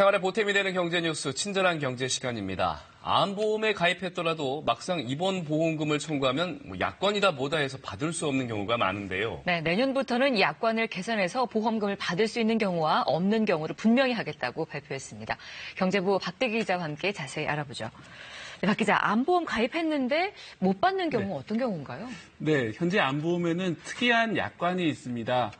생활에 보탬이 되는 경제 뉴스, 친절한 경제 시간입니다. 암보험에 가입했더라도 막상 입원 보험금을 청구하면 약관이다 뭐다 해서 받을 수 없는 경우가 많은데요. 네, 내년부터는 이 약관을 개선해서 보험금을 받을 수 있는 경우와 없는 경우를 분명히 하겠다고 발표했습니다. 경제부 박대기 기자와 함께 자세히 알아보죠. 네, 박 기자, 암보험 가입했는데 못 받는 경우 어떤 경우인가요? 네, 현재 암보험에는 특이한 약관이 있습니다.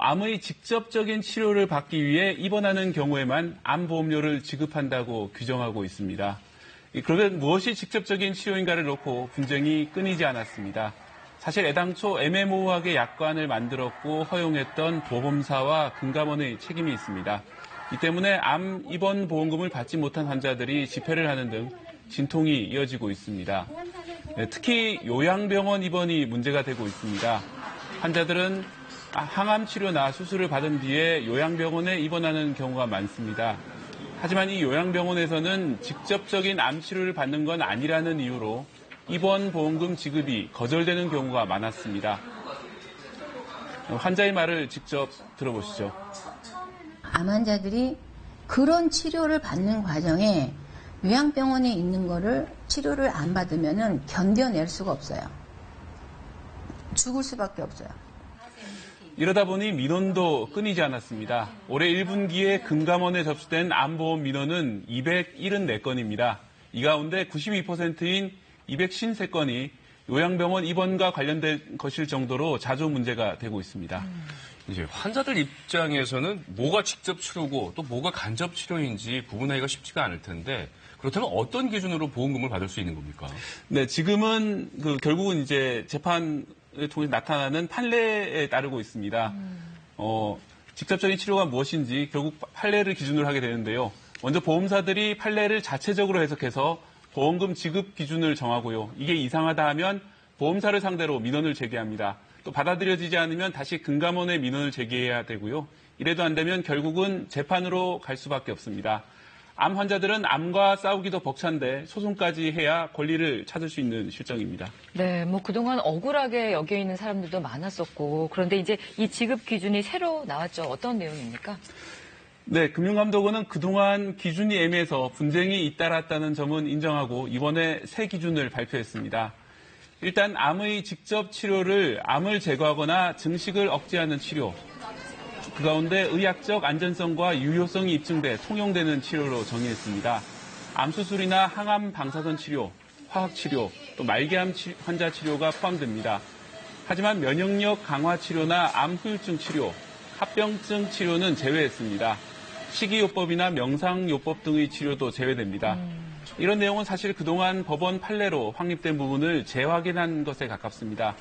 암의 직접적인 치료를 받기 위해 입원하는 경우에만 암보험료를 지급한다고 규정하고 있습니다. 그러면 무엇이 직접적인 치료인가를 놓고 분쟁이 끊이지 않았습니다. 사실 애당초 애매모호하게 약관을 만들었고 허용했던 보험사와 금감원의 책임이 있습니다. 이 때문에 암 입원 보험금을 받지 못한 환자들이 집회를 하는 등 진통이 이어지고 있습니다. 특히 요양병원 입원이 문제가 되고 있습니다. 환자들은 항암 치료나 수술을 받은 뒤에 요양병원에 입원하는 경우가 많습니다. 하지만 이 요양병원에서는 직접적인 암 치료를 받는 건 아니라는 이유로 입원 보험금 지급이 거절되는 경우가 많았습니다. 환자의 말을 직접 들어보시죠. 암 환자들이 그런 치료를 받는 과정에 요양병원에 있는 거를 치료를 안 받으면 견뎌낼 수가 없어요. 죽을 수밖에 없어요. 이러다 보니 민원도 끊이지 않았습니다. 올해 1분기에 금감원에 접수된 암보험 민원은 274건입니다. 이 가운데 92%인 253건이 요양병원 입원과 관련된 것일 정도로 자주 문제가 되고 있습니다. 이제 환자들 입장에서는 뭐가 직접 치료고 또 뭐가 간접 치료인지 구분하기가 쉽지가 않을 텐데 그렇다면 어떤 기준으로 보험금을 받을 수 있는 겁니까? 네, 지금은 결국은 이제 재판을 통해 나타나는 판례에 따르고 있습니다. 직접적인 치료가 무엇인지 결국 판례를 기준으로 하게 되는데요. 먼저 보험사들이 판례를 자체적으로 해석해서 보험금 지급 기준을 정하고요. 이게 이상하다 하면 보험사를 상대로 민원을 제기합니다. 또 받아들여지지 않으면 다시 금감원에 민원을 제기해야 되고요. 이래도 안 되면 결국은 재판으로 갈 수밖에 없습니다. 암 환자들은 암과 싸우기도 벅찬데 소송까지 해야 권리를 찾을 수 있는 실정입니다. 네, 그동안 억울하게 여겨 있는 사람들도 많았었고 그런데 이제 이 지급 기준이 새로 나왔죠. 어떤 내용입니까? 네, 금융감독원은 그동안 기준이 애매해서 분쟁이 잇따랐다는 점은 인정하고 이번에 새 기준을 발표했습니다. 일단 암의 직접 치료를 암을 제거하거나 증식을 억제하는 치료, 그 가운데 의학적 안전성과 유효성이 입증돼 통용되는 치료로 정의했습니다. 암수술이나 항암 방사선 치료, 화학치료, 또 말기암 환자 치료가 포함됩니다. 하지만 면역력 강화 치료나 암 후유증 치료, 합병증 치료는 제외했습니다. 식이요법이나 명상요법 등의 치료도 제외됩니다. 이런 내용은 사실 그동안 법원 판례로 확립된 부분을 재확인한 것에 가깝습니다.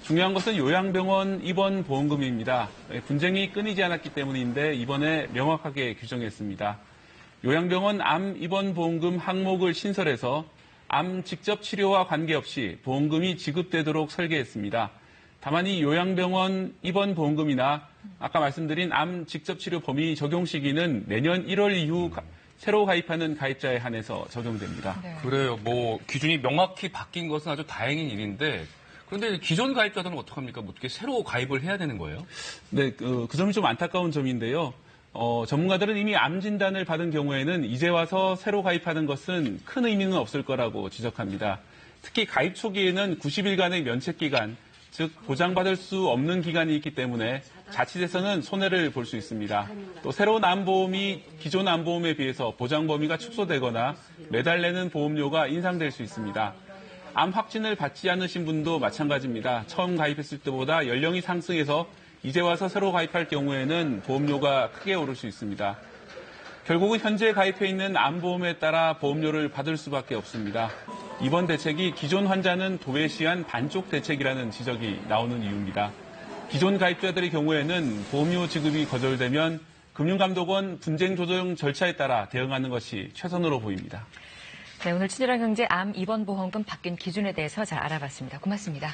중요한 것은 요양병원 입원 보험금입니다. 분쟁이 끊이지 않았기 때문인데 이번에 명확하게 규정했습니다. 요양병원 암 입원 보험금 항목을 신설해서 암 직접 치료와 관계없이 보험금이 지급되도록 설계했습니다. 다만 이 요양병원 입원 보험금이나 아까 말씀드린 암 직접 치료 범위 적용 시기는 내년 1월 이후 새로 가입하는 가입자에 한해서 적용됩니다. 네. 그래요. 기준이 명확히 바뀐 것은 아주 다행인 일인데 그런데 기존 가입자들은 어떡합니까? 어떻게 새로 가입을 해야 되는 거예요? 네, 그 점이 좀 안타까운 점인데요. 전문가들은 이미 암 진단을 받은 경우에는 이제 와서 새로 가입하는 것은 큰 의미는 없을 거라고 지적합니다. 특히 가입 초기에는 90일간의 면책 기간, 즉 보장받을 수 없는 기간이 있기 때문에 자칫해서는 손해를 볼 수 있습니다. 또 새로운 암보험이 기존 암보험에 비해서 보장 범위가 축소되거나 매달 내는 보험료가 인상될 수 있습니다. 암 확진을 받지 않으신 분도 마찬가지입니다. 처음 가입했을 때보다 연령이 상승해서 이제 와서 새로 가입할 경우에는 보험료가 크게 오를 수 있습니다. 결국은 현재 가입해 있는 암보험에 따라 보험료를 받을 수밖에 없습니다. 이번 대책이 기존 환자는 도외시한 반쪽 대책이라는 지적이 나오는 이유입니다. 기존 가입자들의 경우에는 보험료 지급이 거절되면 금융감독원 분쟁 조정 절차에 따라 대응하는 것이 최선으로 보입니다. 네, 오늘 친절한 경제 암 입원 보험금 바뀐 기준에 대해서 잘 알아봤습니다. 고맙습니다.